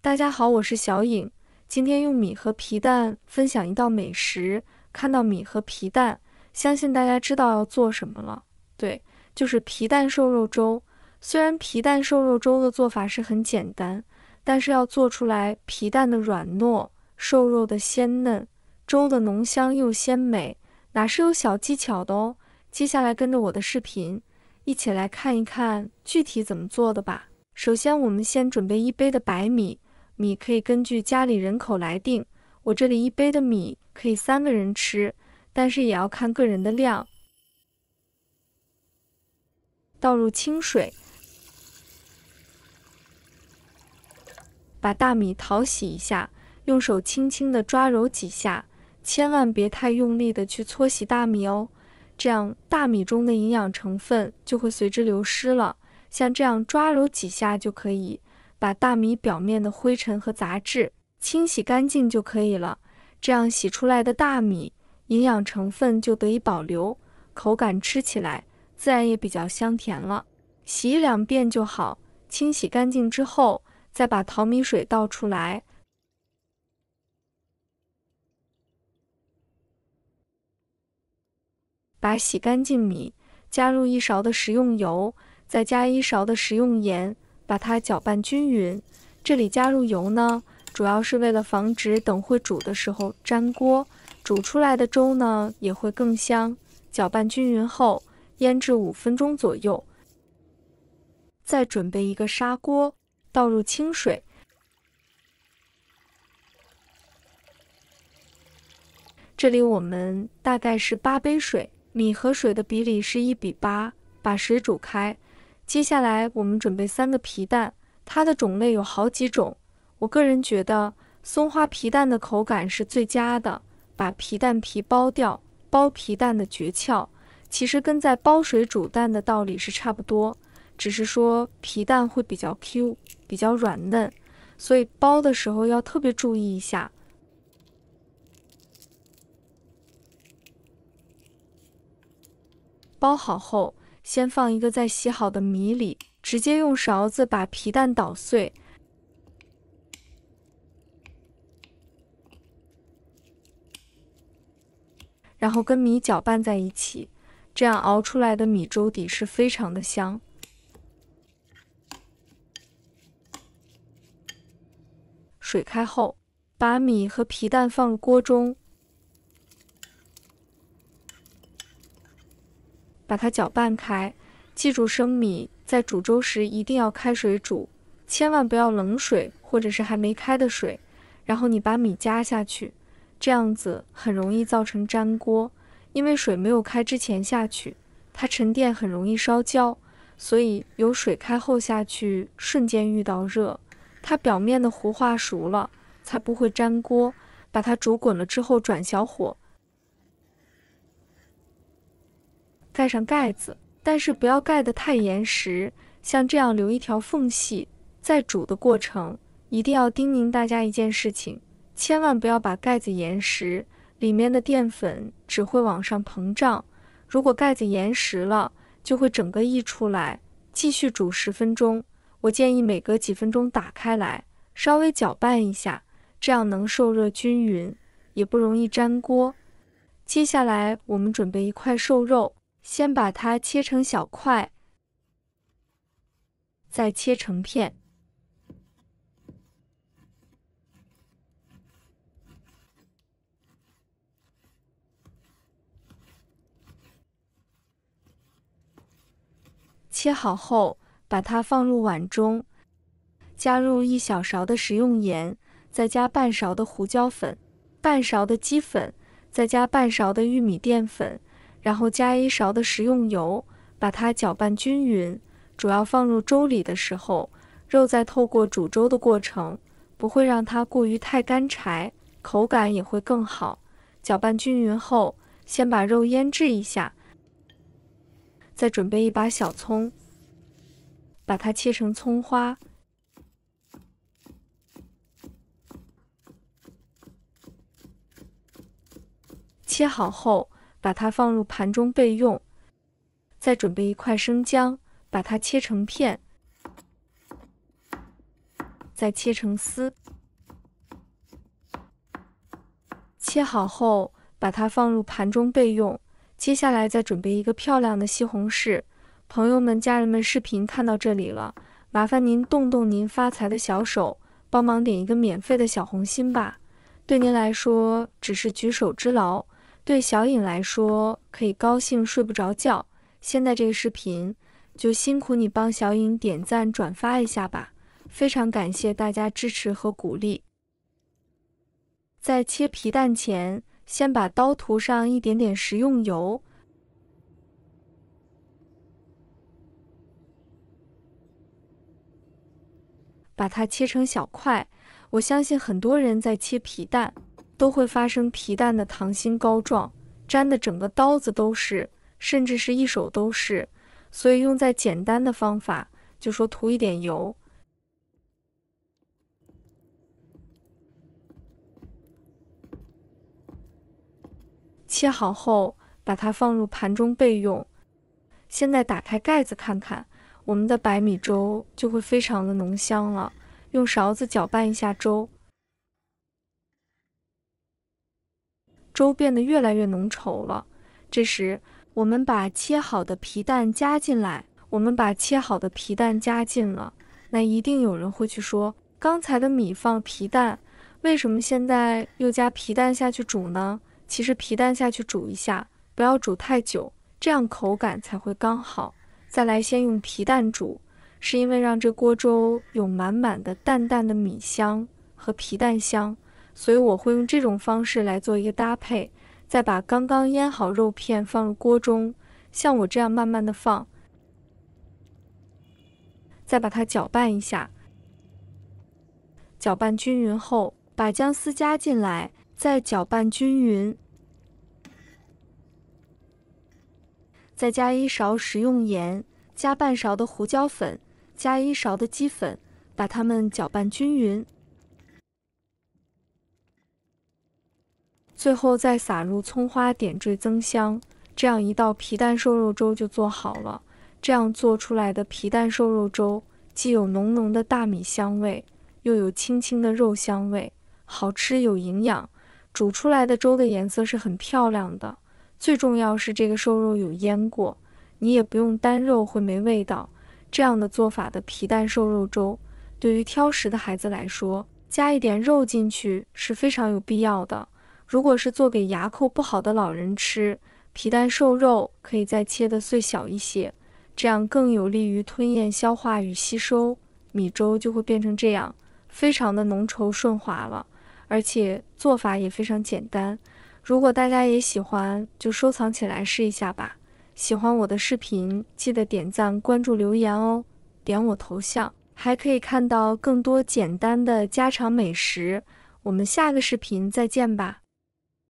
大家好，我是小颖，今天用米和皮蛋分享一道美食。看到米和皮蛋，相信大家知道要做什么了。对，就是皮蛋瘦肉粥。虽然皮蛋瘦肉粥的做法是很简单，但是要做出来皮蛋的软糯，瘦肉的鲜嫩，粥的浓香又鲜美，哪是有小技巧的哦。接下来跟着我的视频，一起来看一看具体怎么做的吧。首先，我们先准备1杯的白米。米可以根据家里人口来定，我这里1杯的米可以3个人吃，但是也要看个人的量。倒入清水，把大米淘洗一下，用手轻轻地抓揉几下，千万别太用力的去搓洗大米哦，这样大米中的营养成分就会随之流失了。像这样抓揉几下就可以。把大米表面的灰尘和杂质清洗干净就可以了，这样洗出来的大米营养成分就得以保留，口感吃起来自然也比较香甜了。洗1-2遍就好，清洗干净之后，再把淘米水倒出来，把洗干净米加入1勺的食用油，再加1勺的食用盐。把它搅拌均匀，这里加入油呢，主要是为了防止等会煮的时候粘锅，煮出来的粥呢也会更香。搅拌均匀后，腌制5分钟左右。再准备一个砂锅，倒入清水，这里我们大概是8杯水，米和水的比例是1:8，把水煮开。接下来我们准备3个皮蛋，它的种类有好几种，我个人觉得松花皮蛋的口感是最佳的。把皮蛋皮剥掉，剥皮蛋的诀窍其实跟在煲水煮蛋的道理是差不多，只是说皮蛋会比较 Q， 比较软嫩，所以剥的时候要特别注意一下。剥好后，先放一个在洗好的米里，直接用勺子把皮蛋捣碎，然后跟米搅拌在一起，这样熬出来的米粥底是非常的香。水开后，把米和皮蛋放入锅中，把它搅拌开。记住生米在煮粥时一定要开水煮，千万不要冷水或者是还没开的水。然后你把米加下去，这样子很容易造成粘锅，因为水没有开之前下去，它沉淀很容易烧焦，所以有水开后下去，瞬间遇到热，它表面的糊化熟了，才不会粘锅。把它煮滚了之后转小火，盖上盖子，但是不要盖得太严实，像这样留一条缝隙。在煮的过程，一定要叮咛大家一件事情，千万不要把盖子严实，里面的淀粉只会往上膨胀。如果盖子严实了，就会整个溢出来。继续煮10分钟，我建议每隔几分钟打开来，稍微搅拌一下，这样能受热均匀，也不容易粘锅。接下来我们准备1块瘦肉，先把它切成小块，再切成片。切好后，把它放入碗中，加入1小勺的食用盐，再加半勺的胡椒粉，半勺的鸡粉，再加半勺的玉米淀粉，然后加1勺的食用油，把它搅拌均匀。主要放入粥里的时候，肉在透过煮粥的过程，不会让它过于太干柴，口感也会更好。搅拌均匀后，先把肉腌制一下，再准备1把小葱，把它切成葱花，切好后把它放入盘中备用。再准备1块生姜，把它切成片，再切成丝。切好后，把它放入盘中备用。接下来再准备一个漂亮的西红柿。朋友们、家人们，视频看到这里了，麻烦您动动您发财的小手，帮忙点一个免费的小红心吧。对您来说只是举手之劳，对小颖来说可以高兴睡不着觉。现在这个视频就辛苦你帮小颖点赞转发一下吧，非常感谢大家支持和鼓励。在切皮蛋前，先把刀涂上一点点食用油，把它切成小块。我相信很多人在切皮蛋都会发生皮蛋的溏心膏状，沾的整个刀子都是，甚至是一手都是。所以用在简单的方法，就说涂一点油，切好后把它放入盘中备用。现在打开盖子看看，我们的白米粥就会非常的浓香了。用勺子搅拌一下粥，粥变得越来越浓稠了。这时我们把切好的皮蛋加进来，那一定有人会去说，刚才的米放皮蛋，为什么现在又加皮蛋下去煮呢？其实皮蛋下去煮一下，不要煮太久，这样口感才会刚好。再来先用皮蛋煮，是因为让这锅粥有满满的淡淡的米香和皮蛋香，所以我会用这种方式来做一个搭配。再把刚刚腌好肉片放入锅中，像我这样慢慢的放，再把它搅拌一下。搅拌均匀后，把姜丝加进来，再搅拌均匀。再加1勺食用盐，加半勺的胡椒粉，加1勺的鸡粉，把它们搅拌均匀。最后再撒入葱花点缀增香，这样一道皮蛋瘦肉粥就做好了。这样做出来的皮蛋瘦肉粥，既有浓浓的大米香味，又有轻轻的肉香味，好吃有营养。煮出来的粥的颜色是很漂亮的，最重要是这个瘦肉有腌过，你也不用单肉会没味道。这样的做法的皮蛋瘦肉粥，对于挑食的孩子来说，加一点肉进去是非常有必要的。如果是做给牙口不好的老人吃，皮蛋瘦肉可以再切得碎小一些，这样更有利于吞咽、消化与吸收。米粥就会变成这样，非常的浓稠顺滑了，而且做法也非常简单。如果大家也喜欢，就收藏起来试一下吧。喜欢我的视频，记得点赞、关注、留言哦。点我头像，还可以看到更多简单的家常美食。我们下个视频再见吧。